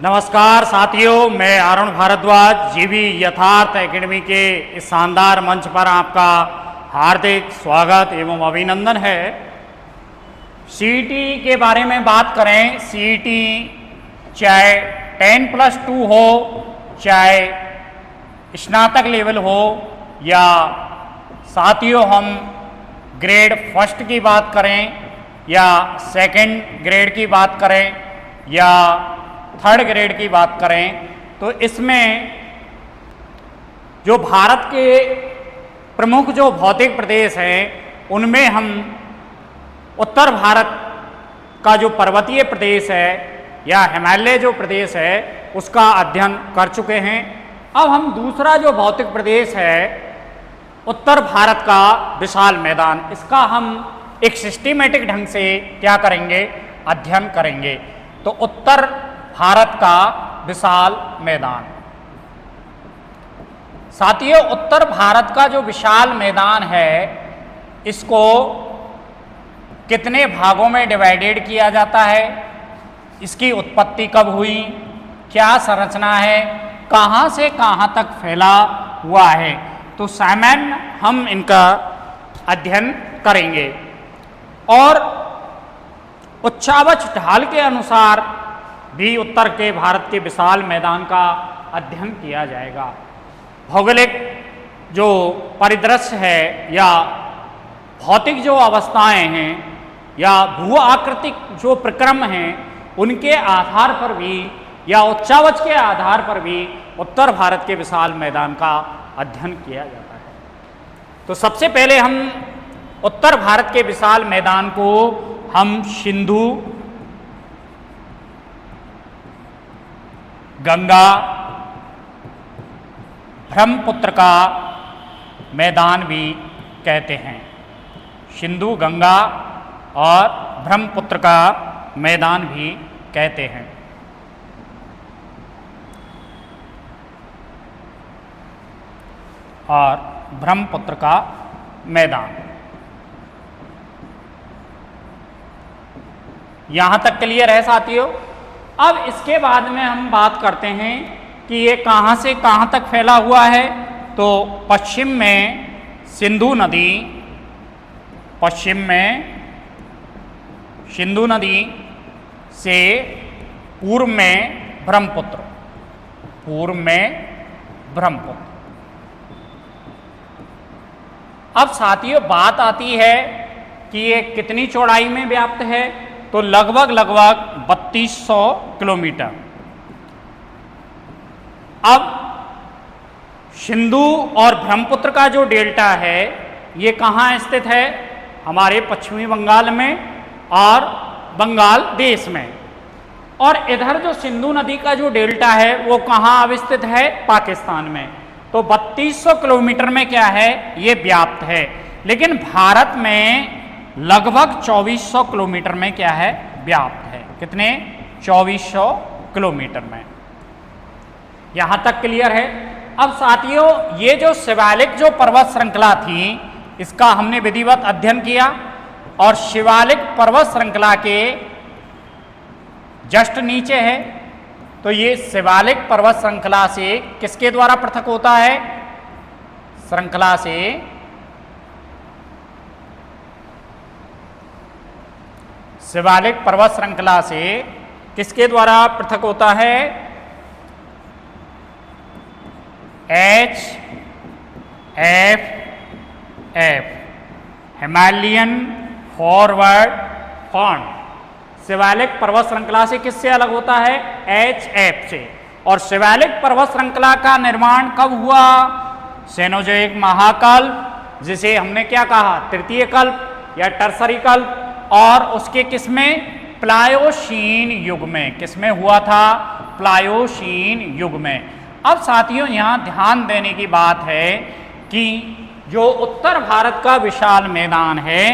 नमस्कार साथियों, मैं अरुण भारद्वाज जीवी यथार्थ एकेडमी के इस शानदार मंच पर आपका हार्दिक स्वागत एवं अभिनंदन है। सीईटी के बारे में बात करें, सीईटी चाहे 10+2 हो, चाहे स्नातक लेवल हो, या साथियों हम ग्रेड फर्स्ट की बात करें या सेकंड ग्रेड की बात करें या थर्ड ग्रेड की बात करें, तो इसमें जो भारत के प्रमुख जो भौतिक प्रदेश हैं उनमें हम उत्तर भारत का जो पर्वतीय प्रदेश है या हिमालय जो प्रदेश है उसका अध्ययन कर चुके हैं। अब हम दूसरा जो भौतिक प्रदेश है उत्तर भारत का विशाल मैदान, इसका हम एक सिस्टमेटिक ढंग से क्या करेंगे, अध्ययन करेंगे। तो उत्तर भारत का विशाल मैदान, साथियों उत्तर भारत का जो विशाल मैदान है इसको कितने भागों में डिवाइडेड किया जाता है, इसकी उत्पत्ति कब हुई, क्या संरचना है, कहाँ से कहाँ तक फैला हुआ है, तो सामान्य हम इनका अध्ययन करेंगे। और उच्चावच ढाल के अनुसार भी उत्तर के भारत के विशाल मैदान का अध्ययन किया जाएगा। भौगोलिक जो परिदृश्य है या भौतिक जो अवस्थाएं हैं या भू आकृतिक जो प्रक्रम हैं उनके आधार पर भी या उच्चावच के आधार पर भी उत्तर भारत के विशाल मैदान का अध्ययन किया जाता है। तो सबसे पहले हम उत्तर भारत के विशाल मैदान को हम सिंधु, गंगा, ब्रह्मपुत्र का मैदान भी कहते हैं। सिंधु, गंगा और ब्रह्मपुत्र का मैदान भी कहते हैं। और ब्रह्मपुत्र का मैदान, यहाँ तक क्लियर है साथियों। अब इसके बाद में हम बात करते हैं कि ये कहाँ से कहाँ तक फैला हुआ है। तो पश्चिम में सिंधु नदी, पश्चिम में सिंधु नदी से पूर्व में ब्रह्मपुत्र, पूर्व में ब्रह्मपुत्र। अब साथियों बात आती है कि ये कितनी चौड़ाई में व्याप्त है, तो लगभग 3200 किलोमीटर। अब सिंधु और ब्रह्मपुत्र का जो डेल्टा है ये कहाँ स्थित है, हमारे पश्चिमी बंगाल में और बंगाल देश में। और इधर जो सिंधु नदी का जो डेल्टा है वो कहाँ अवस्थित है, पाकिस्तान में। तो 3200 किलोमीटर में क्या है, ये व्याप्त है। लेकिन भारत में लगभग 2400 किलोमीटर में क्या है, व्याप्त है। कितने, 2400 किलोमीटर में। यहाँ तक क्लियर है। अब साथियों ये जो शिवालिक जो पर्वत श्रृंखला थी इसका हमने विधिवत अध्ययन किया। और शिवालिक पर्वत श्रृंखला के जस्ट नीचे है, तो ये शिवालिक पर्वत श्रृंखला से किसके द्वारा पृथक होता है, श्रृंखला से शिवालिक पर्वत श्रृंखला से किसके द्वारा पृथक होता है, HFF, Himalayan forward front. Shivalik पर्वत श्रृंखला से किससे अलग होता है, HF से। और शिवालिक पर्वत श्रृंखला का निर्माण कब हुआ, सेनोजोइक महाकल्प, जिसे हमने क्या कहा, तृतीय कल्प या टर्सरी कल्प। और उसके किसमें, प्लायोशीन युग में। किसमें हुआ था, प्लायोशीन युग में। अब साथियों यहाँ ध्यान देने की बात है कि जो उत्तर भारत का विशाल मैदान है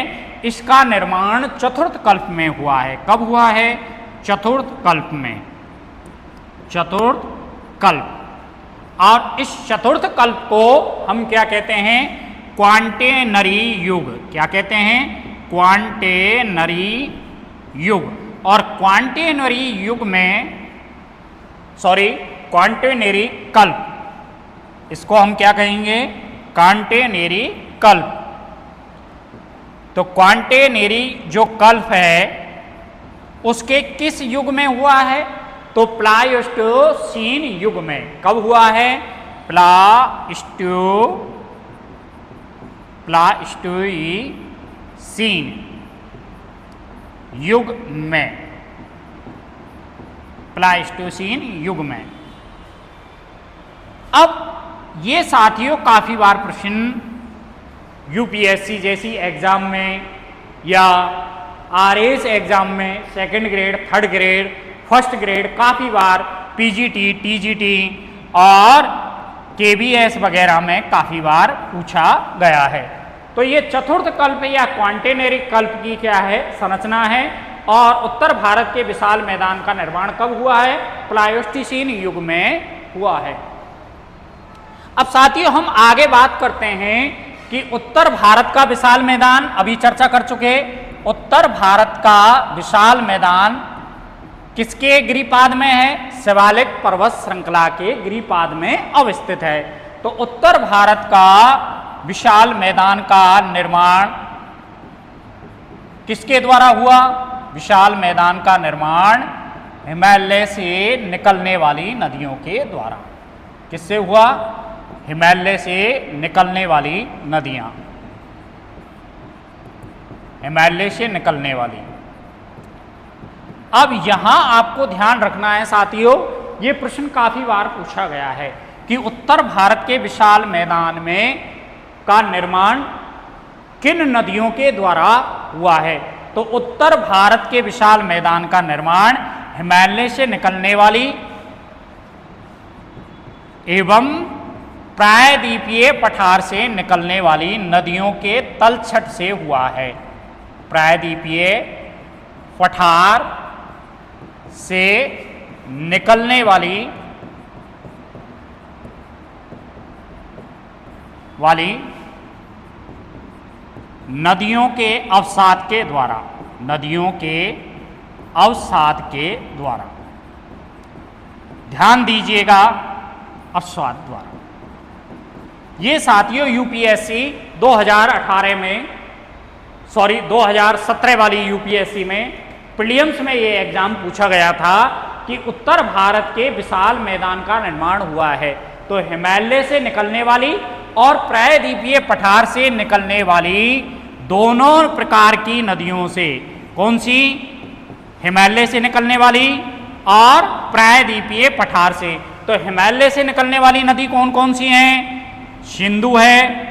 इसका निर्माण चतुर्थ कल्प में हुआ है। कब हुआ है, चतुर्थ कल्प में, चतुर्थ कल्प। और इस चतुर्थ कल्प को हम क्या कहते हैं, क्वांटेनरी युग। क्या कहते हैं, क्वांटेनरी युग। और क्वांटेनरी युग में सॉरी क्वांटेनेरी कल्प, इसको हम क्या कहेंगे, क्वांटेनेरी कल्प। तो क्वांटेनेरी जो कल्प है उसके किस युग में हुआ है, तो प्लाइस्टोसीन युग में। कब हुआ है, प्लाइस्टोसीन युग में, प्लाइस्टोसीन युग में। अब ये साथियों काफी बार प्रश्न यूपीएससी जैसी एग्जाम में या आरएस एग्जाम में second grade, third grade, first grade, काफी बार पीजीटी, टीजीटी और केबीएस वगैरह में काफी बार पूछा गया है। तो ये चतुर्थ कल्प या क्वांटेनेरी कल्प की क्या है, संरचना है। और उत्तर भारत के विशाल मैदान का निर्माण कब हुआ है, प्लाइस्टोसीन युग में हुआ है। अब साथियों हम आगे बात करते हैं कि उत्तर भारत का विशाल मैदान, अभी चर्चा कर चुके, उत्तर भारत का विशाल मैदान किसके गिरिपाद में है, शिवालिक पर्वत श्रृंखला के गिरिपाद में अवस्थित है। तो उत्तर भारत का विशाल मैदान का निर्माण किसके द्वारा हुआ, विशाल मैदान का निर्माण हिमालय से निकलने वाली नदियों के द्वारा। किससे हुआ, हिमालय से निकलने वाली नदियां, हिमालय से निकलने वाली। अब यहां आपको ध्यान रखना है साथियों, ये प्रश्न काफी बार पूछा गया है कि उत्तर भारत के विशाल मैदान में का निर्माण किन नदियों के द्वारा हुआ है। तो उत्तर भारत के विशाल मैदान का निर्माण हिमालय से निकलने वाली एवं प्रायद्वीपीय पठार से निकलने वाली नदियों के तलछट से हुआ है। प्रायद्वीपीय पठार से निकलने वाली नदियों के अवसाद के द्वारा, नदियों के अवसाद के द्वारा, ध्यान दीजिएगा, अवसाद द्वारा। ये साथियों यूपीएससी 2018 में, सॉरी 2017 वाली यूपीएससी में प्रीलिम्स में ये एग्जाम पूछा गया था कि उत्तर भारत के विशाल मैदान का निर्माण हुआ है। तो हिमालय से निकलने वाली और प्रायद्वीपीय पठार से निकलने वाली दोनों प्रकार की नदियों से, कौन सी, हिमालय से निकलने वाली और प्रायद्वीपीय पठार से। तो हिमालय से निकलने वाली नदी कौन कौन सी हैं, सिंधु है,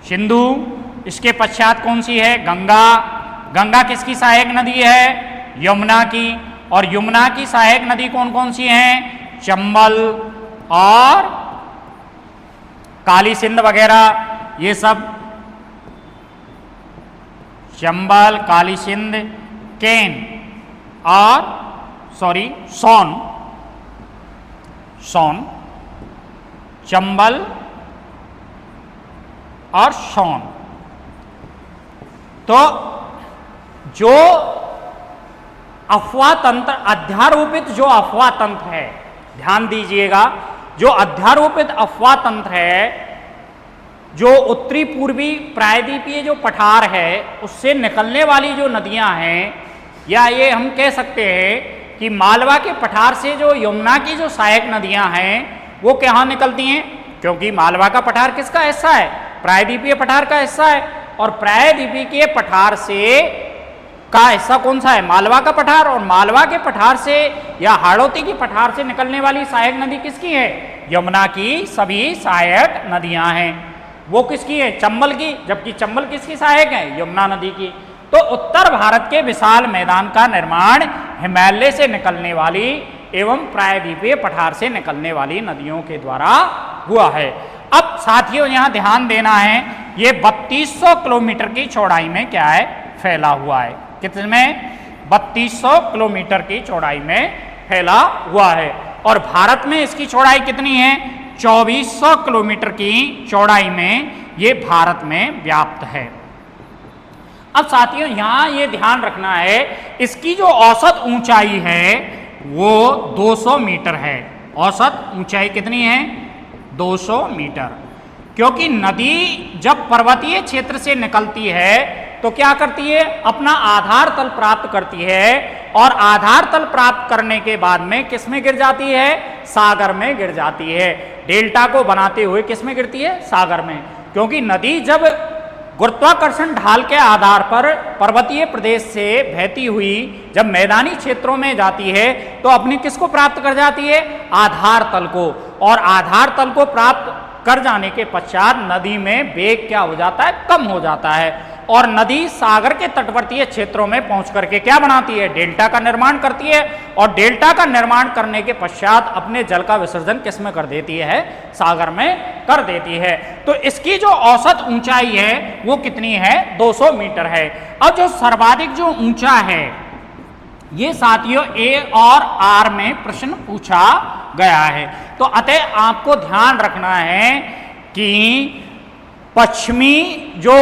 सिंधु, इसके पश्चात कौन सी है, गंगा। गंगा किसकी सहायक नदी है, यमुना की। और यमुना की सहायक नदी कौन कौन सी हैं, चंबल और काली सिंध वगैरह, ये सब, चंबल, काली सिंध, केन और सोन, चंबल और सोन। तो जो अफवाह तंत्र, अध्यारोपित जो अफवाह तंत्र है, ध्यान दीजिएगा, जो अध्यारोपित अफवाह तंत्र है, जो उत्तरी पूर्वी प्रायद्वीपीय जो पठार है उससे निकलने वाली जो नदियां हैं, या ये हम कह सकते हैं कि मालवा के पठार से जो यमुना की जो सहायक नदियां हैं वो कहाँ निकलती हैं, क्योंकि मालवा का पठार किसका हिस्सा है, प्रायद्वीपीय पठार का हिस्सा है। और प्रायद्वीपीय पठार से का हिस्सा कौन सा है, मालवा का पठार। और मालवा के पठार से या हाड़ौती की पठार से निकलने वाली सहायक नदी किसकी है, यमुना की सभी सहायक नदियां हैं। वो किसकी है, चंबल की, जबकि चंबल किसकी सहायक है, यमुना नदी की। तो उत्तर भारत के विशाल मैदान का निर्माण हिमालय से निकलने वाली एवं प्रायद्वीपीय पठार से निकलने वाली नदियों के द्वारा हुआ है। अब साथियों यहां ध्यान देना है, ये 3200 किलोमीटर की चौड़ाई में क्या है, फैला हुआ है। कितने, 3200 किलोमीटर की चौड़ाई में फैला हुआ है। और भारत में इसकी चौड़ाई कितनी है, 2400 किलोमीटर की चौड़ाई में ये भारत में व्याप्त है। अब साथियों यहां ये ध्यान रखना है, इसकी जो औसत ऊंचाई है वो 200 मीटर है। औसत ऊंचाई कितनी है? 200 मीटर। क्योंकि नदी जब पर्वतीय क्षेत्र से निकलती है तो क्या करती है? अपना आधार तल प्राप्त करती है, और आधार तल प्राप्त करने के बाद में किस में गिर जाती है? सागर में गिर जाती है। डेल्टा को बनाते हुए किस में गिरती है? सागर में। क्योंकि नदी जब गुरुत्वाकर्षण ढाल के आधार पर पर्वतीय प्रदेश से बहती हुई जब मैदानी क्षेत्रों में जाती है तो अपनी किसको प्राप्त कर जाती है? आधार तल को। और आधार तल को प्राप्त कर जाने के पश्चात नदी में वेग क्या हो जाता है? कम हो जाता है। और नदी सागर के तटवर्तीय क्षेत्रों में पहुंच करके क्या बनाती है? डेल्टा का निर्माण करती है। और डेल्टा का निर्माण करने के पश्चात अपने जल का विसर्जन किस में कर देती है? सागर में कर देती है। तो इसकी जो औसत ऊंचाई है वो कितनी है? 200 मीटर है। अब जो सर्वाधिक जो ऊंचा है, ये साथियों ए और आर में प्रश्न पूछा गया है। तो अतः आपको ध्यान रखना है कि पश्चिमी जो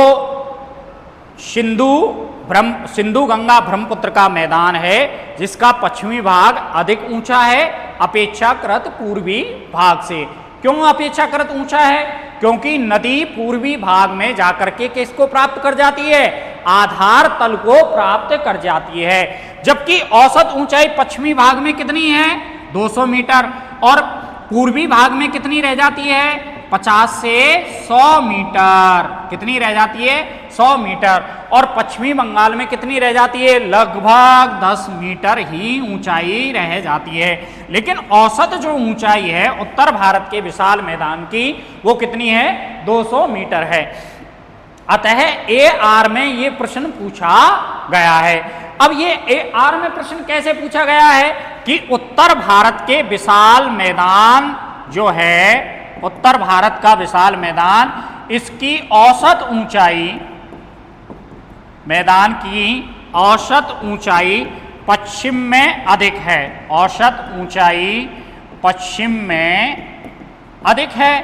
सिंधु गंगा ब्रह्मपुत्र का मैदान है, जिसका पश्चिमी भाग अधिक ऊंचा है अपेक्षाकृत पूर्वी भाग से। क्यों अपेक्षाकृत ऊंचा है? क्योंकि नदी पूर्वी भाग में जाकर के किसको प्राप्त कर जाती है? आधार तल को प्राप्त कर जाती है। जबकि औसत ऊंचाई पश्चिमी भाग में कितनी है? 200 मीटर। और पूर्वी भाग में कितनी रह जाती है? 50 से 100 मीटर। कितनी रह जाती है? 100 मीटर। और पश्चिमी बंगाल में कितनी रह जाती है? लगभग 10 मीटर ही ऊंचाई रह जाती है। लेकिन औसत जो ऊंचाई है उत्तर भारत के विशाल मैदान की वो कितनी है? 200 मीटर है। अतः ए आर में ये प्रश्न पूछा गया है। अब ये ए आर में प्रश्न कैसे पूछा गया है कि उत्तर भारत के विशाल मैदान जो है, उत्तर भारत का विशाल मैदान, इसकी औसत ऊंचाई, मैदान की औसत ऊंचाई पश्चिम में अधिक है। औसत ऊंचाई पश्चिम में अधिक है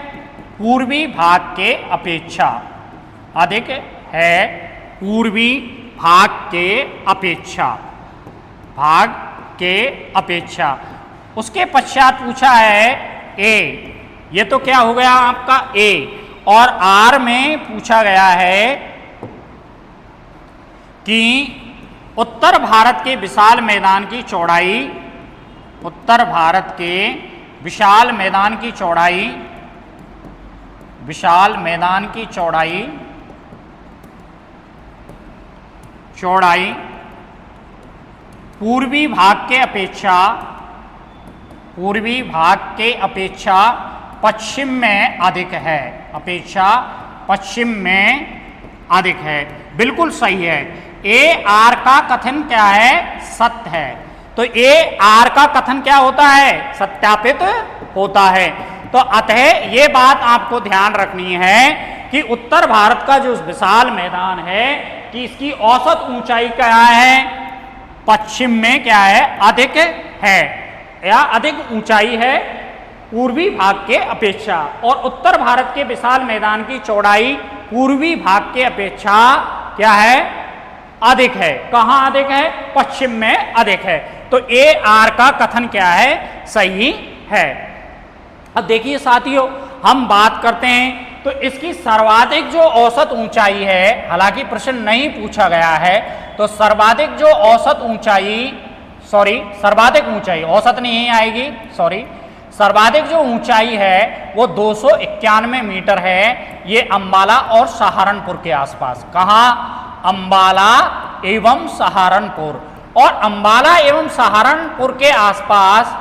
पूर्वी भाग के अपेक्षा। अधिक है पूर्वी भाग के अपेक्षा। भाग के अपेक्षा। उसके पश्चात पूछा है ए, ये तो क्या हो गया आपका ए। और आर में पूछा गया है कि उत्तर भारत के विशाल मैदान की चौड़ाई, उत्तर भारत के विशाल मैदान की चौड़ाई, विशाल मैदान की चौड़ाई, चौड़ाई पूर्वी भाग के अपेक्षा, पूर्वी भाग के अपेक्षा पश्चिम में अधिक है। अपेक्षा पश्चिम में अधिक है। बिल्कुल सही है। ए आर का कथन क्या है? सत्य है। तो ए आर का कथन क्या होता है? सत्यापित होता है। तो अतः ये बात आपको ध्यान रखनी है कि उत्तर भारत का जो विशाल मैदान है कि इसकी औसत ऊंचाई क्या है? पश्चिम में क्या है? अधिक है, या अधिक ऊंचाई है पूर्वी भाग के अपेक्षा। और उत्तर भारत के विशाल मैदान की चौड़ाई पूर्वी भाग के अपेक्षा क्या है? अधिक है। कहां अधिक है? पश्चिम में अधिक है। तो ए आर का कथन क्या है? सही है। अब देखिए साथियों, हम बात करते हैं तो इसकी सर्वाधिक जो औसत ऊंचाई है, हालांकि प्रश्न नहीं पूछा गया है, तो सर्वाधिक जो औसत ऊंचाई, सर्वाधिक ऊंचाई, औसत नहीं आएगी, सर्वाधिक जो ऊंचाई है वो 291 मीटर है। ये अंबाला और सहारनपुर के आसपास। कहाँ? अंबाला एवं सहारनपुर। और अंबाला एवं सहारनपुर के आसपास,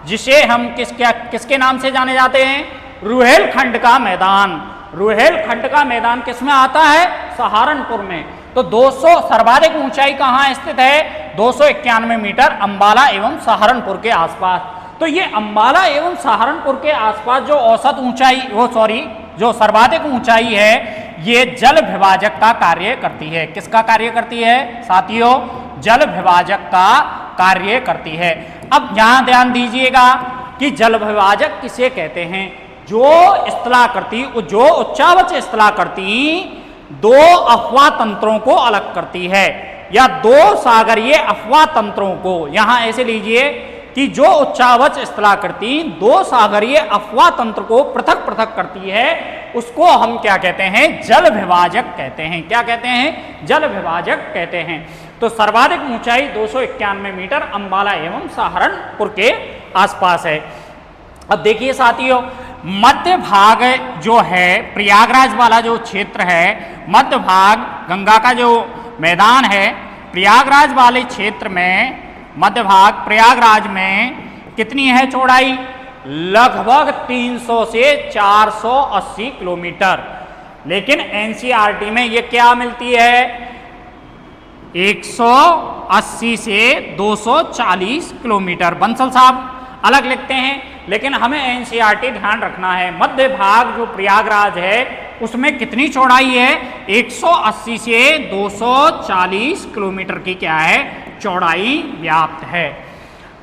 जिसे हम किसके नाम से जाने जाते हैं? रुहेलखंड का मैदान। रुहेलखंड का मैदान किस में आता है? सहारनपुर में। तो 200 सर्वाधिक ऊंचाई कहाँ स्थित है? 291 मीटर अंबाला एवं सहारनपुर के आसपास। तो ये अंबाला एवं सहारनपुर के आसपास जो औसत ऊंचाई, जो सर्वाधिक ऊंचाई है, ये जल विभाजक का कार्य करती है। किसका कार्य करती है साथियों? जल विभाजक का कार्य करती है। अब यहां ध्यान दीजिएगा कि जल विभाजक किसे कहते हैं? जो स्थलाकृति, जो उच्चावच स्थलाकृति दो अफवाह तंत्रों को अलग करती है, या दो सागरीय अफवाह तंत्रों को, यहां ऐसे लीजिए कि जो उच्चावच स्थलाकृति दो सागरीय अफवाह तंत्र को पृथक पृथक करती है उसको हम क्या कहते हैं, जल विभाजक कहते हैं। क्या कहते हैं, जल विभाजक कहते हैं। तो सर्वाधिक ऊंचाई 291 मीटर अंबाला एवं सहारनपुर के आसपास है। अब देखिए साथियों, मध्य भाग जो है प्रयागराज वाला जो क्षेत्र है, मध्य भाग गंगा का जो मैदान है प्रयागराज वाले क्षेत्र में, मध्य भाग प्रयागराज में कितनी है चौड़ाई, लगभग 300 से 480 किलोमीटर। लेकिन एनसीईआरटी में ये क्या मिलती है, 180 से 240 किलोमीटर। बंसल साहब अलग लिखते हैं, लेकिन हमें एनसीईआरटी ध्यान रखना है। मध्य भाग जो प्रयागराज है उसमें कितनी चौड़ाई है, 180 से 240 किलोमीटर की क्या है, चौड़ाई व्याप्त है।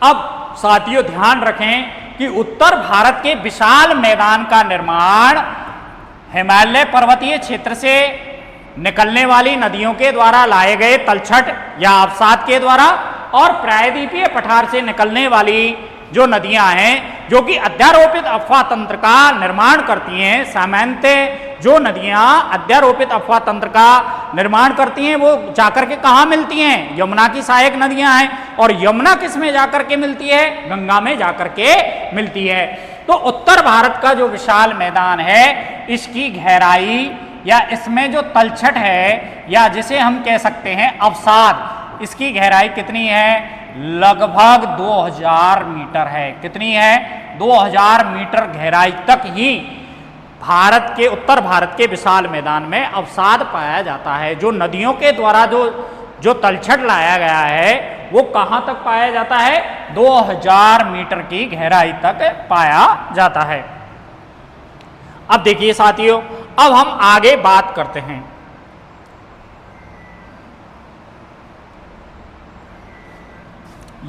अब साथियों ध्यान रखें कि उत्तर भारत के विशाल मैदान का निर्माण हिमालय पर्वतीय क्षेत्र से निकलने वाली नदियों के द्वारा लाए गए तलछट या अवसाद के द्वारा और प्रायद्वीपीय पठार से निकलने वाली जो नदियां हैं जो कि अध्यारोपित अफवाह तंत्र का निर्माण करती हैं। सामान्यतः जो नदियां अध्यारोपित अफवाह तंत्र का निर्माण करती हैं वो जाकर के कहाँ मिलती हैं, यमुना की सहायक नदियां हैं। और यमुना किस में जाकर के मिलती है, गंगा में जाकर के मिलती है। तो उत्तर भारत का जो विशाल मैदान है इसकी गहराई या इसमें जो तलछट है या जिसे हम कह सकते हैं अवसाद, इसकी गहराई कितनी है, लगभग 2000 मीटर है। कितनी है, 2000 मीटर गहराई तक ही भारत के उत्तर भारत के विशाल मैदान में अवसाद पाया जाता है। जो नदियों के द्वारा जो तलछट लाया गया है वो कहाँ तक पाया जाता है, 2000 मीटर की गहराई तक पाया जाता है। अब देखिए साथियों, अब हम आगे बात करते हैं।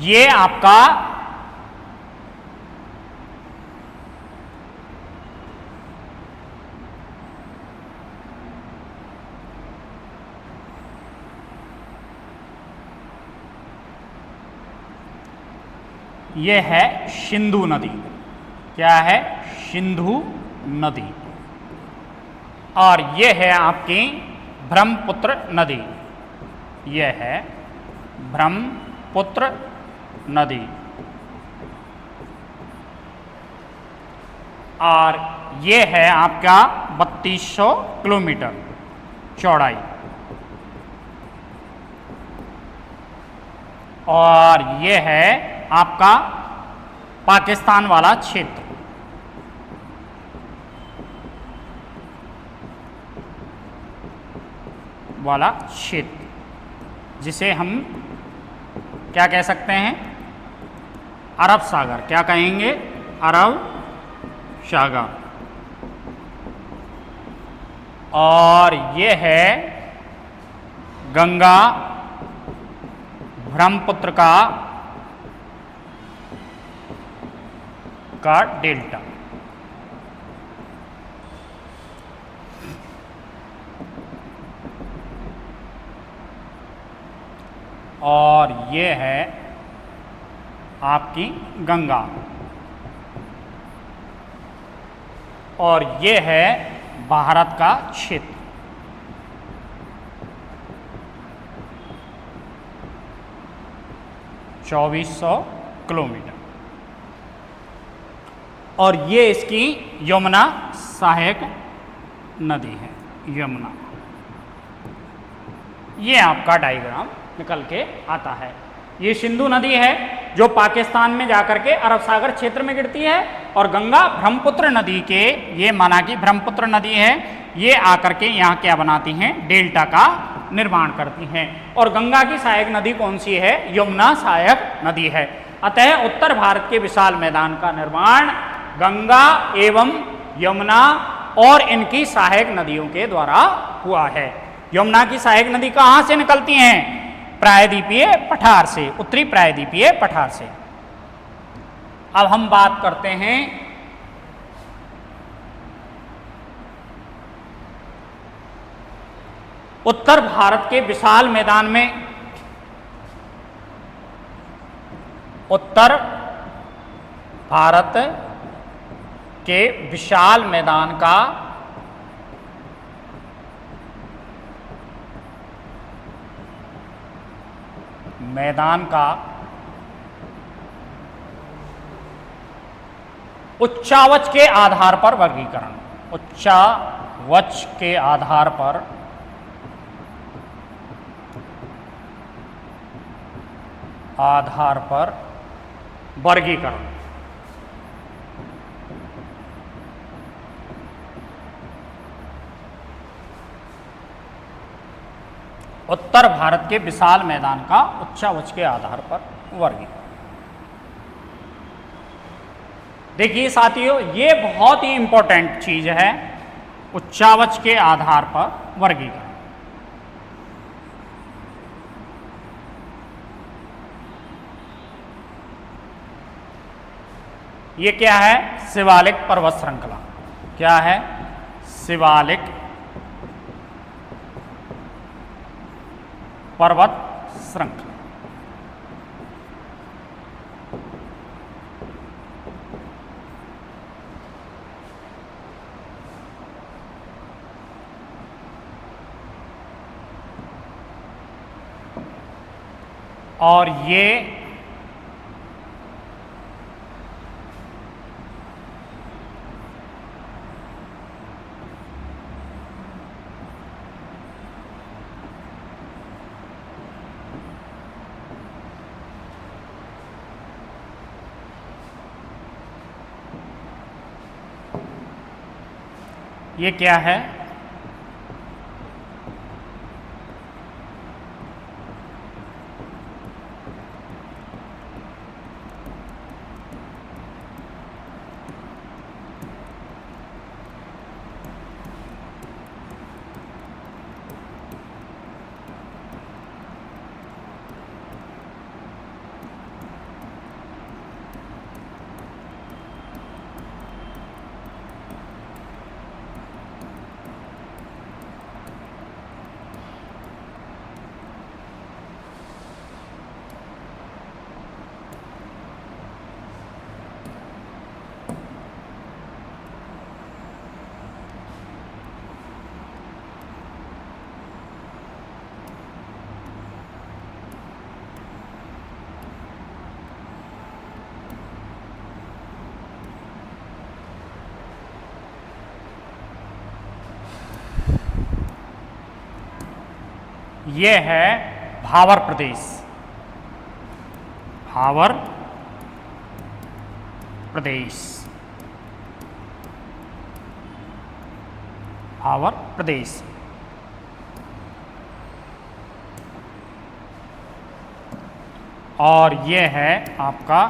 ये आपका ये है सिंधु नदी। क्या है, सिंधु नदी। और ये है आपकी ब्रह्मपुत्र नदी। ये है ब्रह्मपुत्र नदी। और ये है आपका 3200 किलोमीटर चौड़ाई। और ये है आपका पाकिस्तान वाला क्षेत्र। जिसे हम क्या कह सकते हैं, अरब सागर। क्या कहेंगे, अरब सागर। और ये है गंगा ब्रह्मपुत्र का डेल्टा। और ये है आपकी गंगा। और ये है भारत का क्षेत्र। (2400 किलोमीटर। और ये इसकी यमुना सहायक नदी है, यमुना। ये आपका डायग्राम निकल के आता है। ये सिंधु नदी है जो पाकिस्तान में जाकर के अरब सागर क्षेत्र में गिरती है। और गंगा ब्रह्मपुत्र नदी के, ये माना कि ब्रह्मपुत्र नदी है, ये आकर के यहाँ क्या बनाती हैं, डेल्टा का निर्माण करती हैं। और गंगा की सहायक नदी कौन सी है, यमुना सहायक नदी है। अतः उत्तर भारत के विशाल मैदान का निर्माण गंगा एवं यमुना और इनकी सहायक नदियों के द्वारा हुआ है। यमुना की सहायक नदी कहाँ से निकलती हैं, प्रायद्वीपीय पठार से, उत्तरी प्रायद्वीपीय पठार से। अब हम बात करते हैं उत्तर भारत के विशाल मैदान में, उत्तर भारत के विशाल मैदान का उच्चावच के आधार पर वर्गीकरण, उच्चावच के आधार पर वर्गीकरण। उत्तर भारत के विशाल मैदान का उच्चावच के आधार पर वर्गीकरण। देखिए साथियों, ये बहुत ही इंपॉर्टेंट चीज है, उच्चावच के आधार पर वर्गीकरण। ये क्या है? शिवालिक पर्वत श्रृंखला। क्या है? शिवालिक पर्वत श्रृंखला। और ये क्या है? ये है भावर प्रदेश। भावर प्रदेश, भावर प्रदेश। और ये है आपका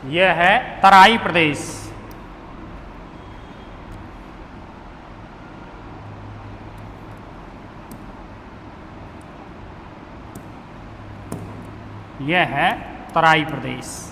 यह है तराई प्रदेश। यह है तराई प्रदेश।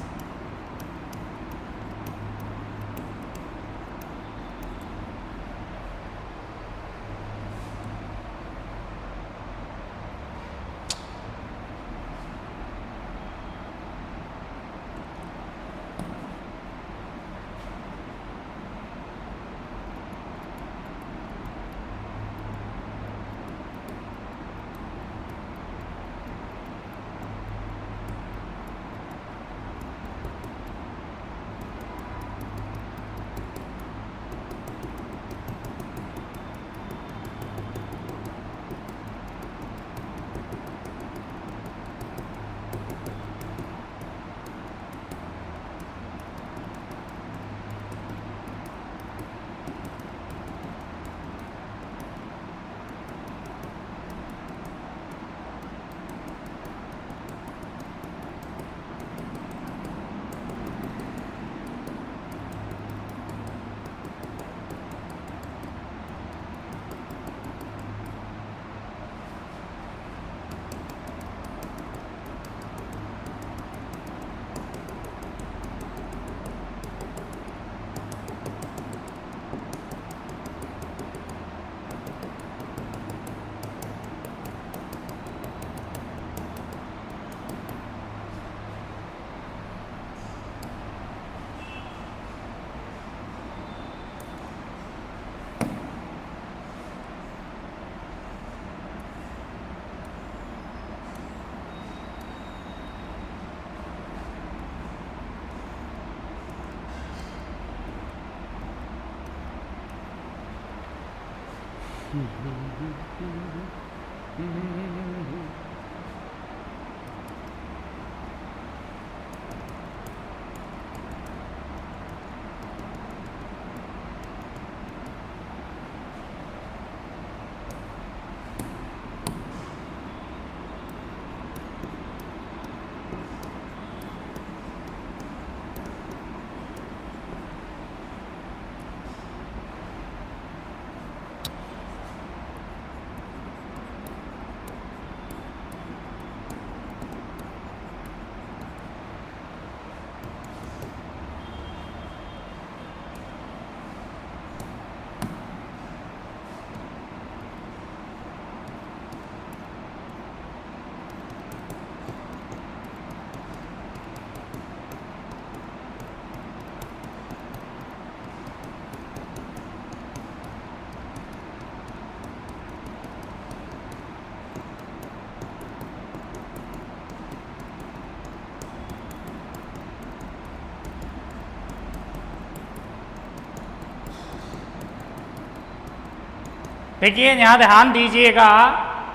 देखिए यहाँ ध्यान दीजिएगा,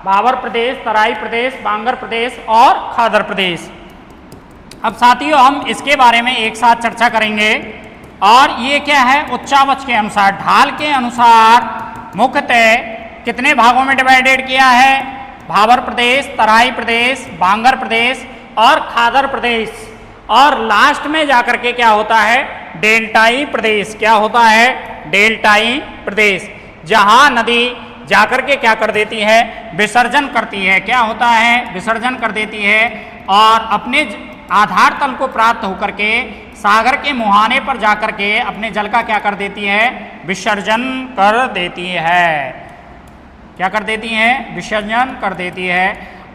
भाबर प्रदेश, तराई प्रदेश, बांगर प्रदेश और खादर प्रदेश। अब साथियों हम इसके बारे में एक साथ चर्चा करेंगे। और ये क्या है, उच्चावच के अनुसार, ढाल के अनुसार मुख्यतः कितने भागों में डिवाइडेड किया है, भाबर प्रदेश, तराई प्रदेश, बांगर प्रदेश और खादर प्रदेश। और लास्ट में जाकर के क्या होता है, डेल्टाई प्रदेश। क्या होता है, डेल्टाई प्रदेश, जहां नदी जाकर के क्या कर देती है, विसर्जन करती है। क्या होता है, विसर्जन कर देती है और अपने आधार तल को प्राप्त होकर के सागर के मुहाने पर जाकर के अपने जल का क्या कर देती है, विसर्जन कर देती है। क्या कर देती है, विसर्जन कर देती है।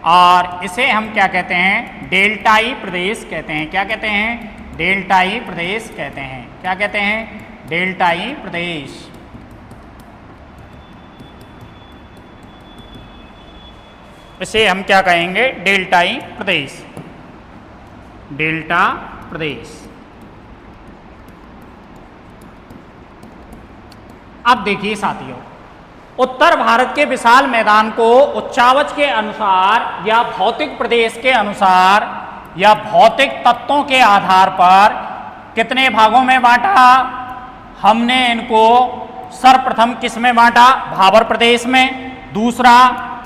और इसे हम क्या कहते हैं, डेल्टाई प्रदेश कहते हैं। क्या कहते हैं, डेल्टाई प्रदेश कहते हैं। क्या कहते हैं, डेल्टाई प्रदेश। इसे हम क्या कहेंगे, डेल्टाई प्रदेश, डेल्टा प्रदेश। अब देखिए साथियों, उत्तर भारत के विशाल मैदान को उच्चावच के अनुसार या भौतिक प्रदेश के अनुसार या भौतिक तत्वों के आधार पर कितने भागों में बांटा, हमने इनको सर्वप्रथम किस में बांटा, भाबर प्रदेश में, दूसरा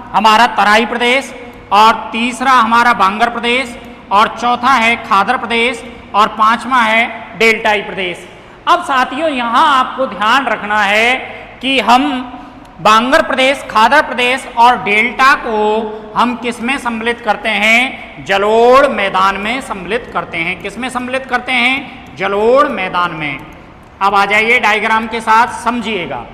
हमारा तराई प्रदेश, और तीसरा हमारा बांगर प्रदेश, और चौथा है खादर प्रदेश, और पांचवा है डेल्टाई प्रदेश। अब साथियों यहाँ आपको ध्यान रखना है कि हम बांगर प्रदेश, खादर प्रदेश और डेल्टा को हम किस में सम्मिलित करते हैं, जलोढ़ मैदान में सम्मिलित करते हैं। किस में सम्मिलित करते हैं, जलोढ़ मैदान में। अब आ जाइए डायग्राम के साथ समझिएगा।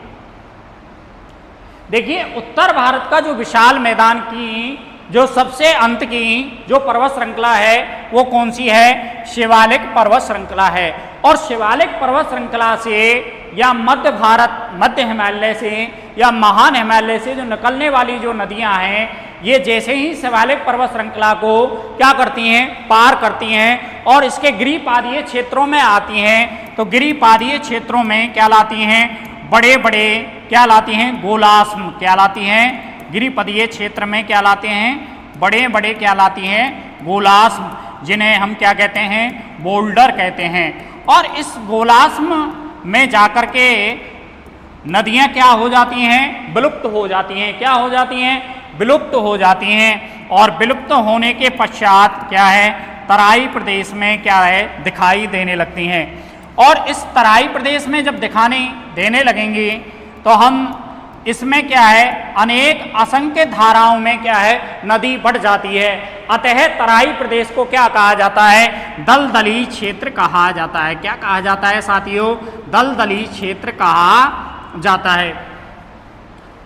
देखिए उत्तर भारत का जो विशाल मैदान की जो सबसे अंत की जो पर्वत श्रृंखला है वो कौन सी है, शिवालिक पर्वत श्रृंखला है। और शिवालिक पर्वत श्रृंखला से या मध्य भारत, मध्य हिमालय से या महान हिमालय से जो निकलने वाली जो नदियां हैं, ये जैसे ही शिवालिक पर्वत श्रृंखला को क्या करती हैं, पार करती हैं और इसके गिरिपादीय क्षेत्रों में आती हैं, तो गिरिपादीय क्षेत्रों में क्या लाती हैं, बड़े बड़े क्या लाती हैं, गोलाश्म क्या लाती हैं, गिरिपदीय क्षेत्र में क्या लाते हैं, बड़े बड़े क्या लाती हैं, गोलाश्म, जिन्हें हम क्या कहते हैं, बोल्डर कहते हैं। और इस गोलाश्म में जाकर के नदियां क्या हो जाती हैं, विलुप्त हो जाती हैं। क्या हो जाती हैं, विलुप्त हो जाती हैं। और विलुप्त होने के पश्चात क्या है, तराई प्रदेश में क्या है, दिखाई देने लगती हैं। और इस तराई प्रदेश में जब दिखाने देने लगेंगी तो हम इसमें क्या है, अनेक असंख्य धाराओं में क्या है, नदी बढ़ जाती है। अतः तराई प्रदेश को क्या कहा जाता है, दलदली क्षेत्र कहा जाता है। क्या कहा जाता है साथियों, दलदली क्षेत्र कहा जाता है।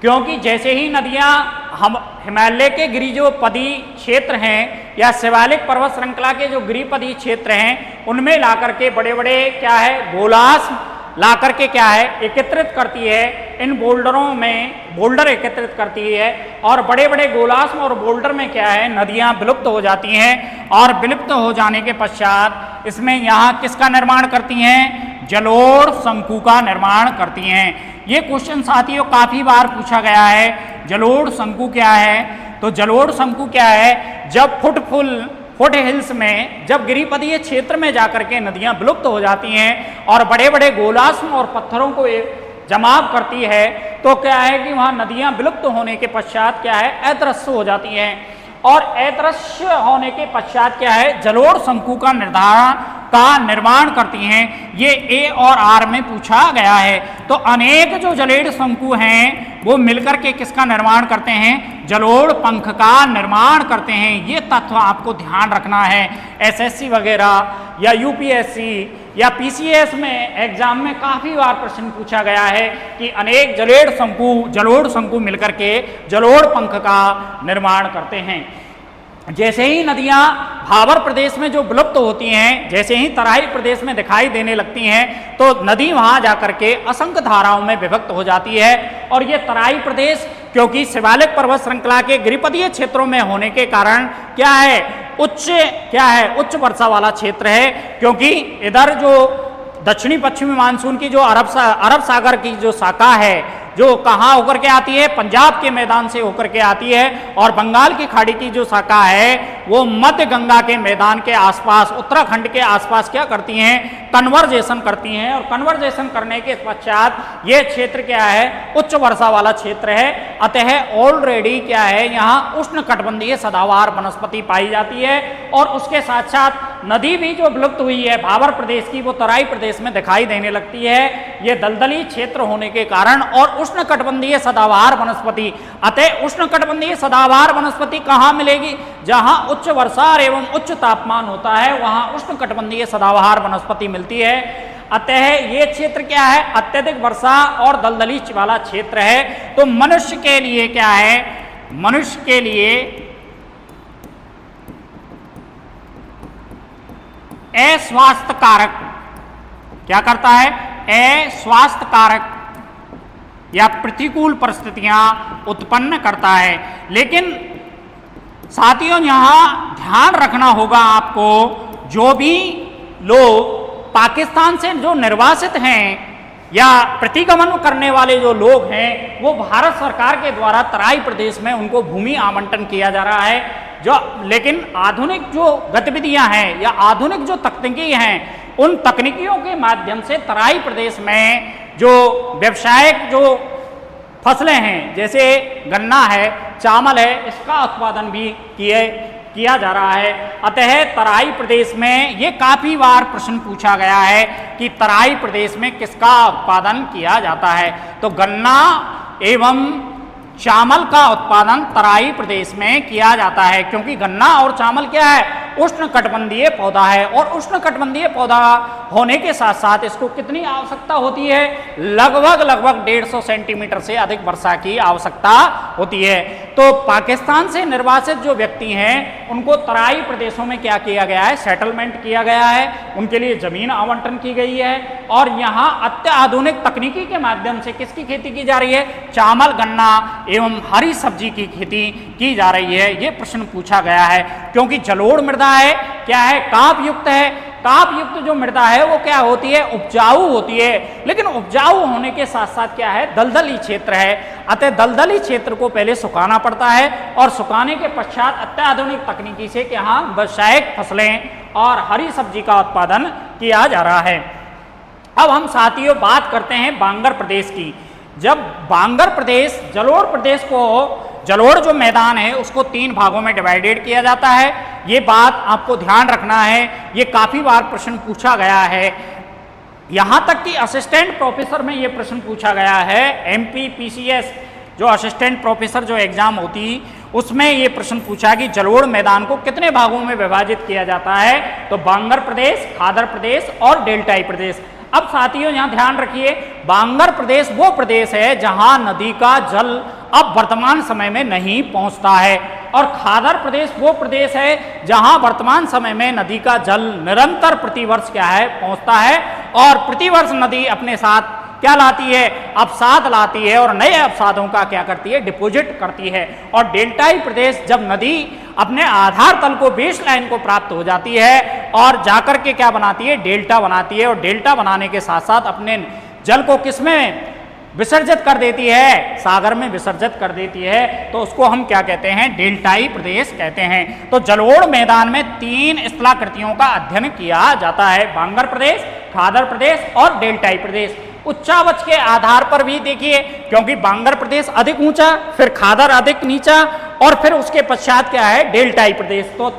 क्योंकि जैसे ही नदियां हम हिमालय के गिरिजोपदी क्षेत्र हैं या शिवालिक पर्वत श्रृंखला के जो गिरिपदी क्षेत्र हैं उनमें ला करके बड़े बड़े क्या है, गोलाश्म ला करके क्या है, एकत्रित करती है। इन बोल्डरों में बोल्डर एकत्रित करती है और बड़े बड़े गोलाश्म और बोल्डर में क्या है, नदियां विलुप्त हो जाती हैं। और विलुप्त हो जाने के पश्चात इसमें यहाँ किसका निर्माण करती हैं, जलोढ़ शंकु का निर्माण करती हैं। ये क्वेश्चन साथियों काफी बार पूछा गया है। जलोढ़ शंकु क्या है? तो जलोढ़ शंकु क्या है? जब फुट हिल्स में जब गिरिपदीय क्षेत्र में जाकर के नदियां विलुप्त हो जाती हैं और बड़े बड़े गोलाश्म और पत्थरों को जमाव करती है, तो क्या है कि वहां नदियां विलुप्त होने के पश्चात क्या है, अदृश्य हो जाती हैं। और अदृश्य होने के पश्चात क्या है, जलोढ़ शंकु का निर्माण करती हैं। ये ए और आर में पूछा गया है। तो अनेक जो जलोढ़ शंकु हैं वो मिलकर के किसका निर्माण करते हैं? जलोढ़ पंख का निर्माण करते हैं। ये तत्व आपको ध्यान रखना है। एसएससी वगैरह या यूपीएससी या पीसीएस में एग्जाम में काफी बार प्रश्न पूछा गया है कि अनेक जलोढ़ शंकु मिलकर के जलोढ़ पंख का निर्माण करते हैं। जैसे ही नदियां भाबर प्रदेश में जो विलुप्त होती हैं, जैसे ही तराई प्रदेश में दिखाई देने लगती हैं, तो नदी वहां जाकर के असंख्य धाराओं में विभक्त हो जाती है। और ये तराई प्रदेश क्योंकि शिवालिक पर्वत श्रृंखला के गिरिपदीय क्षेत्रों में होने के कारण क्या है, उच्च वर्षा वाला क्षेत्र है। क्योंकि इधर जो दक्षिणी पश्चिमी मानसून की जो अरब सागर की जो शाखा है, जो कहाँ होकर के आती है, पंजाब के मैदान से होकर के आती है, और बंगाल की खाड़ी की जो शाखा है वो मध्य गंगा के मैदान के आसपास, उत्तराखंड के आसपास क्या करती हैं, कन्वर्जेशन करती हैं। और कन्वर्जेशन करने के पश्चात ये क्षेत्र क्या है, उच्च वर्षा वाला क्षेत्र है। अतः ऑलरेडी क्या है, यहाँ उष्णकटिबंधीय सदाबहार वनस्पति पाई जाती है। और उसके साथ साथ नदी भी जो विलुप्त हुई है भाबर प्रदेश की, वो तराई प्रदेश में दिखाई देने लगती है। ये दलदली क्षेत्र होने के कारण और उष्णकटिबंधीय सदाबहार वनस्पति, अतः उष्णकटिबंधीय सदाबहार वनस्पति कहाँ मिलेगी? जहां उच्च वर्षा एवं उच्च तापमान होता है वहां उष्णकटिबंधीय सदाबहार वनस्पति मिलती है। अतः ये क्षेत्र क्या है, अत्यधिक वर्षा और दलदली वाला क्षेत्र है। तो मनुष्य के लिए क्या है, मनुष्य के लिए अस्वास्थ्य कारक क्या करता है, अस्वास्थ्य कारक या प्रतिकूल परिस्थितियां उत्पन्न करता है। लेकिन साथियों यहां ध्यान रखना होगा आपको, जो भी लोग पाकिस्तान से जो निर्वासित हैं या प्रतिगमन करने वाले जो लोग हैं, वो भारत सरकार के द्वारा तराई प्रदेश में उनको भूमि आवंटन किया जा रहा है। लेकिन आधुनिक जो गतिविधियां हैं या आधुनिक जो तकनीकी हैं, उन तकनीकियों के माध्यम से तराई प्रदेश में जो व्यवसायिक जो फसलें हैं, जैसे गन्ना है, चावल है, इसका उत्पादन भी किया जा रहा है। अतः तराई प्रदेश में ये काफी बार प्रश्न पूछा गया है कि तराई प्रदेश में किसका उत्पादन किया जाता है। तो गन्ना एवं चावल का उत्पादन तराई प्रदेश में किया जाता है, क्योंकि गन्ना और चावल क्या है, उष्णकटिबंधीय पौधा है। और उष्णकटिबंधीय पौधा होने के साथ साथ इसको कितनी आवश्यकता होती है, लगभग 150 सेंटीमीटर से अधिक वर्षा की आवश्यकता होती है। तो पाकिस्तान से निर्वासित जो व्यक्ति हैं उनको तराई प्रदेशों में क्या किया गया है, सेटलमेंट किया गया है, उनके लिए जमीन आवंटन की गई है। और यहाँ अत्याधुनिक तकनीकी के माध्यम से किसकी खेती की जा रही है, चावल, गन्ना एवं हरी सब्जी की खेती की जा रही है। ये प्रश्न पूछा गया है, क्योंकि जलोढ़ मृदा है, क्या है, कांप युक्त है। कांप युक्त जो मृदा है वो क्या होती है, उपजाऊ होती है। लेकिन उपजाऊ होने के साथ साथ क्या है, दलदली क्षेत्र है। अतः दलदली क्षेत्र को पहले सुखाना पड़ता है और सुखाने के पश्चात अत्याधुनिक तकनीकी से यहाँ व्यावसायिक फसलें और हरी सब्जी का उत्पादन किया जा रहा है। अब हम साथियों बात करते हैं बांगर प्रदेश की। जब बांगर प्रदेश, जलोढ़ जो मैदान है उसको 3 भागों में डिवाइडेड किया जाता है। ये बात आपको ध्यान रखना है, ये काफी बार प्रश्न पूछा गया है। यहां तक कि असिस्टेंट प्रोफेसर में ये प्रश्न पूछा गया है, एमपी पीसीएस जो असिस्टेंट प्रोफेसर जो एग्जाम होती, उसमें ये प्रश्न पूछा कि जलोढ़ मैदान को कितने भागों में विभाजित किया जाता है। तो बांगर प्रदेश, खादर प्रदेश और डेल्टाई प्रदेश। अब साथियों यहां ध्यान रखिए, बांगर प्रदेश वो प्रदेश है जहां नदी का जल अब वर्तमान समय में नहीं पहुंचता है, और खादर प्रदेश वो प्रदेश है जहां वर्तमान समय में नदी का जल निरंतर प्रतिवर्ष क्या है, पहुंचता है। और प्रतिवर्ष नदी अपने साथ क्या लाती है, अवसाद लाती है, और नए अवसादों का क्या करती है, डिपोजिट करती है। और डेल्टाई प्रदेश जब नदी अपने आधार तल को, बेस लाइन को प्राप्त हो जाती है और जाकर के क्या बनाती है, डेल्टा बनाती है। और डेल्टा बनाने के साथ साथ अपने जल को किसमें विसर्जित कर देती है, सागर में विसर्जित कर देती है, तो उसको हम क्या कहते हैं, डेल्टाई प्रदेश कहते हैं। तो जलोढ़ मैदान में 3 स्थलाकृतियों का अध्ययन किया जाता है, बांगर प्रदेश, खादर प्रदेश और डेल्टाई प्रदेश। उच्चावच के आधार पर भी देखिए, क्योंकि बांगर प्रदेश अधिक ऊंचा, फिर खादर अधिक नीचा और फिर उसके पश्चात क्या है, डेल्टाई प्रदेश। तो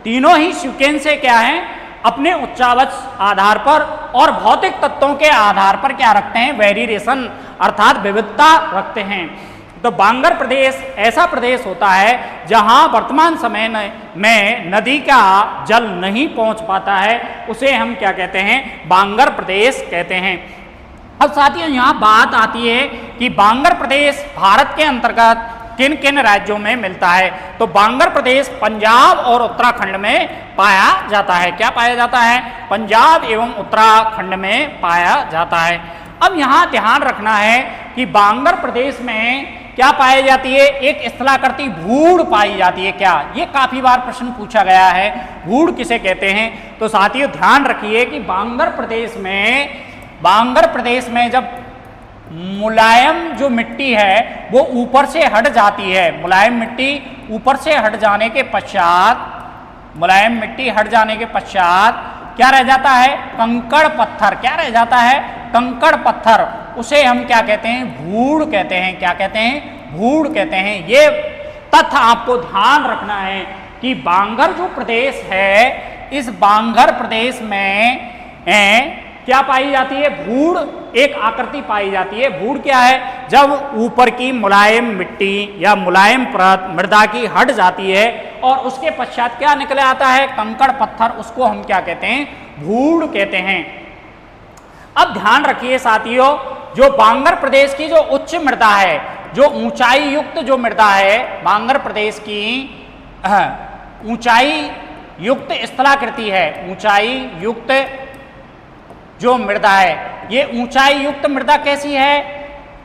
तीनों ही सीक्वेंस से क्या है, अपने उच्चावच आधार पर और भौतिक तत्वों के आधार पर क्या रखते हैं, वेरिएशन अर्थात विविधता रखते हैं। तो बांगर प्रदेश ऐसा प्रदेश होता है जहां वर्तमान समय में नदी का जल नहीं पहुंच पाता है, उसे हम क्या कहते हैं, बांगर प्रदेश कहते हैं। अब साथियों यहाँ बात आती है कि बांगर प्रदेश भारत के अंतर्गत किन किन राज्यों में मिलता है। तो बांगर प्रदेश पंजाब और उत्तराखंड में पाया जाता है। क्या पाया जाता है, पंजाब एवं उत्तराखंड में पाया जाता है। अब यहाँ ध्यान रखना है कि बांगर प्रदेश में क्या पाई जाती है, एक स्थलाकृति भूड़ पाई जाती है। क्या, ये काफी बार प्रश्न पूछा गया है, भूड़ किसे कहते हैं। तो साथियों ध्यान रखिए कि बांगर प्रदेश में जब मुलायम जो मिट्टी है वो ऊपर से हट जाती है, मुलायम मिट्टी ऊपर से हट जाने के पश्चात, मुलायम मिट्टी हट जाने के पश्चात क्या रह जाता है, कंकड़ पत्थर। क्या रह जाता है, कंकड़ पत्थर। उसे हम क्या कहते हैं, भूड़ कहते हैं। क्या कहते हैं, भूड़ कहते हैं। ये तथ्य आपको ध्यान रखना है कि बांगर जो प्रदेश है, इस बांगर प्रदेश में क्या पाई जाती है, भूड़ एक आकृति पाई जाती है। भूड़ क्या है, जब ऊपर की मुलायम मिट्टी या मुलायम परत मृदा की हट जाती है और उसके पश्चात क्या निकले आता है, कंकड़ पत्थर, उसको हम क्या कहते हैं, भूड़ कहते हैं। अब ध्यान रखिए साथियों, जो बांगर प्रदेश की जो उच्च मृदा है, जो ऊंचाई युक्त जो मृदा है, बांगर प्रदेश की ऊंचाई युक्त स्थलाकृति है, ऊंचाई युक्त जो मृदा है, ये ऊंचाई युक्त मृदा कैसी है,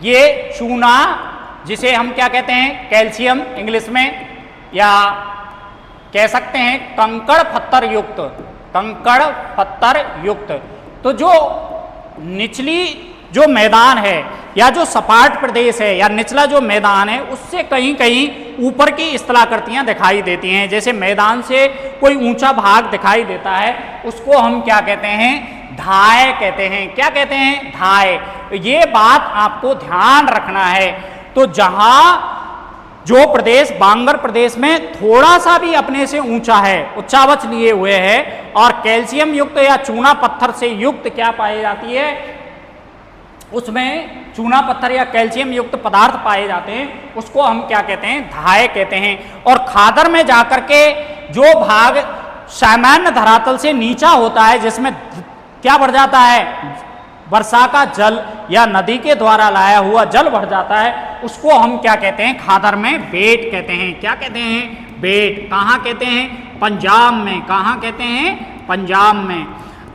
ये चूना, जिसे हम क्या कहते हैं, कैल्शियम इंग्लिश में, या कह सकते हैं कंकड़ पत्थर युक्त, कंकड़ पत्थर युक्त। तो जो निचली जो मैदान है या जो सपाट प्रदेश है या निचला जो मैदान है, उससे कहीं कहीं ऊपर की स्थलाकृतियां दिखाई देती हैं। जैसे मैदान से कोई ऊंचा भाग दिखाई देता है, उसको हम क्या कहते हैं, धाय कहते हैं। क्या कहते हैं, धाय। तो ये बात आपको ध्यान रखना है। तो जहां जो प्रदेश बांगर प्रदेश में थोड़ा सा भी अपने से ऊंचा है, उच्चावच लिए हुए है और कैल्शियम युक्त या चूना पत्थर से युक्त क्या पाई जाती है, उसमें चूना पत्थर या कैल्शियम युक्त पदार्थ पाए जाते हैं, उसको हम क्या कहते हैं, धाय कहते हैं। और खादर में जाकर के जो भाग सामान्य धरातल से नीचा होता है, जिसमें क्या बढ़ जाता है, वर्षा का जल या नदी के द्वारा लाया हुआ जल बढ़ जाता है, उसको हम क्या कहते हैं, खादर में बेट कहते हैं। क्या कहते हैं, बेट। कहाँ कहते हैं, पंजाब में। कहाँ कहते हैं, पंजाब में।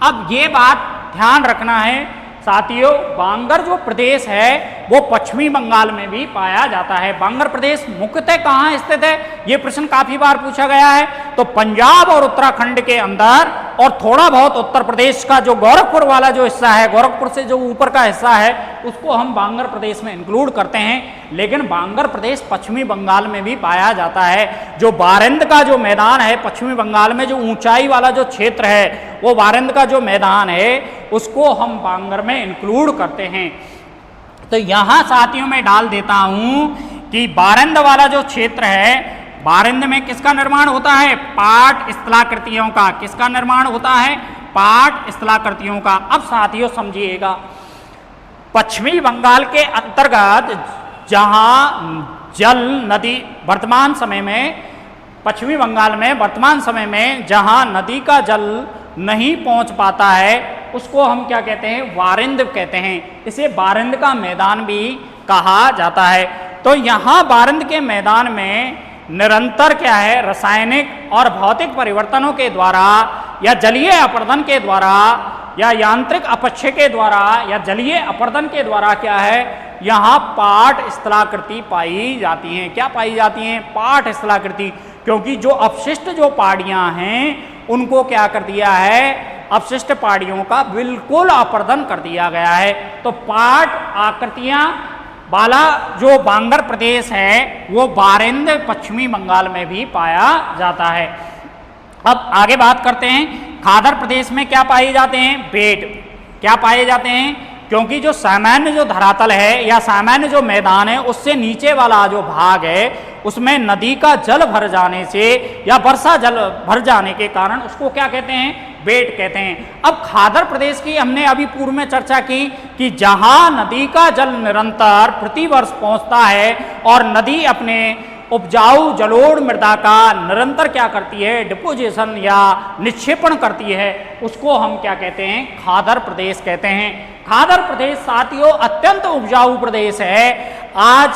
अब ये बात ध्यान रखना है साथियों, बांगर जो प्रदेश है वो पश्चिमी बंगाल में भी पाया जाता है। बांगर प्रदेश मुख्यतः कहाँ स्थित है, ये प्रश्न काफी बार पूछा गया है। तो पंजाब और उत्तराखंड के अंदर और थोड़ा बहुत उत्तर प्रदेश का जो गोरखपुर वाला जो हिस्सा है, गोरखपुर से जो ऊपर का हिस्सा है, उसको हम बांगर प्रदेश में इंक्लूड करते हैं। लेकिन बांगर प्रदेश पश्चिमी बंगाल में भी पाया जाता है। जो बारिंद का जो मैदान है पश्चिमी बंगाल में, जो ऊंचाई वाला जो क्षेत्र है, वो बारिंद का जो मैदान है, उसको हम बांगर में इंक्लूड करते हैं। तो यहां साथियों में डाल देता हूं कि बारिंद वाला जो क्षेत्र है, बारिंद में किसका निर्माण होता है, पाट स्थलाकृतियों का। किसका निर्माण होता है, पाट स्थलाकृतियों का। अब साथियों समझिएगा, पश्चिमी बंगाल के अंतर्गत जहां जल नदी वर्तमान समय में, पश्चिमी बंगाल में वर्तमान समय में जहां नदी का जल नहीं पहुंच पाता है, उसको हम क्या कहते हैं, बारिंद कहते हैं। इसे बारिंद का मैदान भी कहा जाता है। तो यहाँ बारिंद के मैदान में निरंतर क्या है, रासायनिक और भौतिक परिवर्तनों के द्वारा या जलीय अपर्दन के द्वारा या यांत्रिक अपक्षय के द्वारा या जलीय अपर्दन के द्वारा क्या है, यहाँ पाट स्थलाकृति पाई जाती हैं। क्या पाई जाती हैं, पाट स्थलाकृति। क्योंकि जो अपशिष्ट जो पहाड़ियाँ हैं उनको क्या कर दिया है, अपशिष्ट पहाड़ियों का बिल्कुल अपर्दन कर दिया गया है। तो पाट आकृतियां वाला जो बांगर प्रदेश है वो बारिंद पश्चिमी बंगाल में भी पाया जाता है। अब आगे बात करते हैं, खादर प्रदेश में क्या पाए जाते हैं? बेट। क्या पाए जाते हैं? क्योंकि जो सामान्य जो धरातल है या सामान्य जो मैदान है उससे नीचे वाला जो भाग है उसमें नदी का जल भर जाने से या वर्षा जल भर जाने के कारण उसको क्या कहते हैं? बेट कहते हैं। अब खादर प्रदेश की हमने अभी पूर्व में चर्चा की कि जहां नदी का जल निरंतर प्रतिवर्ष पहुंचता है और नदी अपने उपजाऊ जलोढ़ मृदा का निरंतर क्या करती है? डिपोजिशन या निक्षेपण करती है, उसको हम क्या कहते हैं? खादर प्रदेश कहते हैं। खादर प्रदेश साथियों अत्यंत उपजाऊ प्रदेश है। आज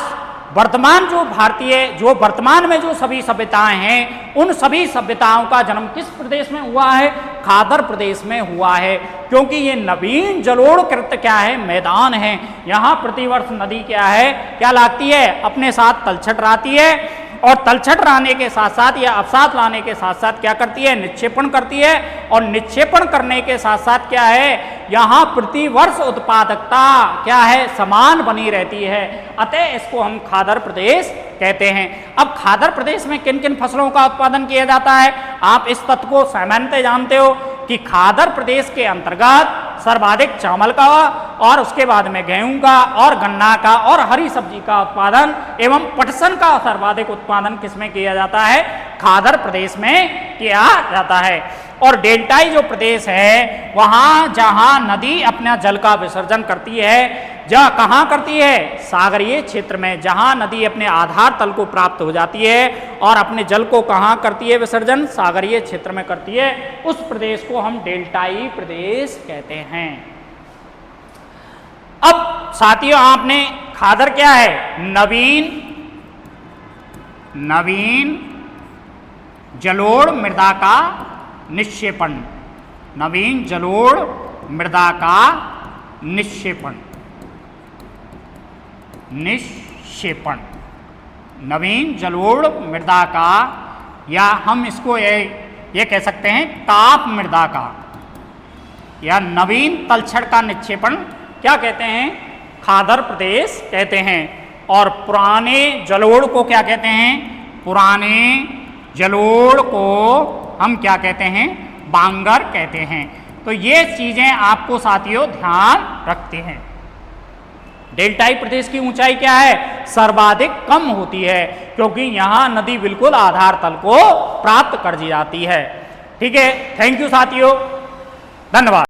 वर्तमान जो वर्तमान में जो सभी सभ्यताएं हैं उन सभी सभ्यताओं का जन्म किस प्रदेश में हुआ है? खादर प्रदेश में हुआ है, क्योंकि ये नवीन जलोढ़ कृत क्या है? मैदान है। यहाँ प्रतिवर्ष नदी क्या है? क्या लाती है? अपने साथ तलछट लाती है और तलछट लाने के साथ साथ या अवसाद लाने के साथ साथ क्या करती है? निक्षेपण करती है और निक्षेपण करने के साथ साथ क्या है? यहाँ प्रतिवर्ष उत्पादकता क्या है? समान बनी रहती है। अतः इसको हम खादर प्रदेश कहते हैं। अब खादर प्रदेश में किन किन फसलों का उत्पादन किया जाता है? आप इस तथ्य को सामान्यतः जानते हो कि खादर प्रदेश के अंतर्गत सर्वाधिक चावल का और उसके बाद में गेहूं का और गन्ना का और हरी सब्जी का उत्पादन एवं पटसन का सर्वाधिक उत्पादन किसमें किया जाता है? खादर प्रदेश में किया जाता है। और डेल्टाई जो प्रदेश है वहां जहां नदी अपना जल का विसर्जन करती है, जहाँ कहाँ करती है? सागरीय क्षेत्र में, जहां नदी अपने आधार तल को प्राप्त हो जाती है और अपने जल को कहाँ करती है विसर्जन? सागरीय क्षेत्र में करती है। उस प्रदेश को हम डेल्टाई प्रदेश कहते हैं। अब साथियों आपने खादर क्या है? नवीन जलोढ़ मृदा का निक्षेपण। नवीन जलोढ़ मृदा का निक्षेपण। नवीन जलोढ़ मृदा का, या हम इसको ये कह सकते हैं ताप मृदा का या नवीन तलछट का निक्षेपण क्या कहते हैं? खादर प्रदेश कहते हैं। और पुराने जलोढ़ को क्या कहते हैं? पुराने जलोढ़ को हम क्या कहते हैं? बांगर कहते हैं। तो ये चीजें आपको साथियों ध्यान रखते हैं। डेल्टाई प्रदेश की ऊंचाई क्या है? सर्वाधिक कम होती है, क्योंकि यहां नदी बिल्कुल आधार तल को प्राप्त कर दी जाती है। ठीक है, थैंक यू साथियों, धन्यवाद।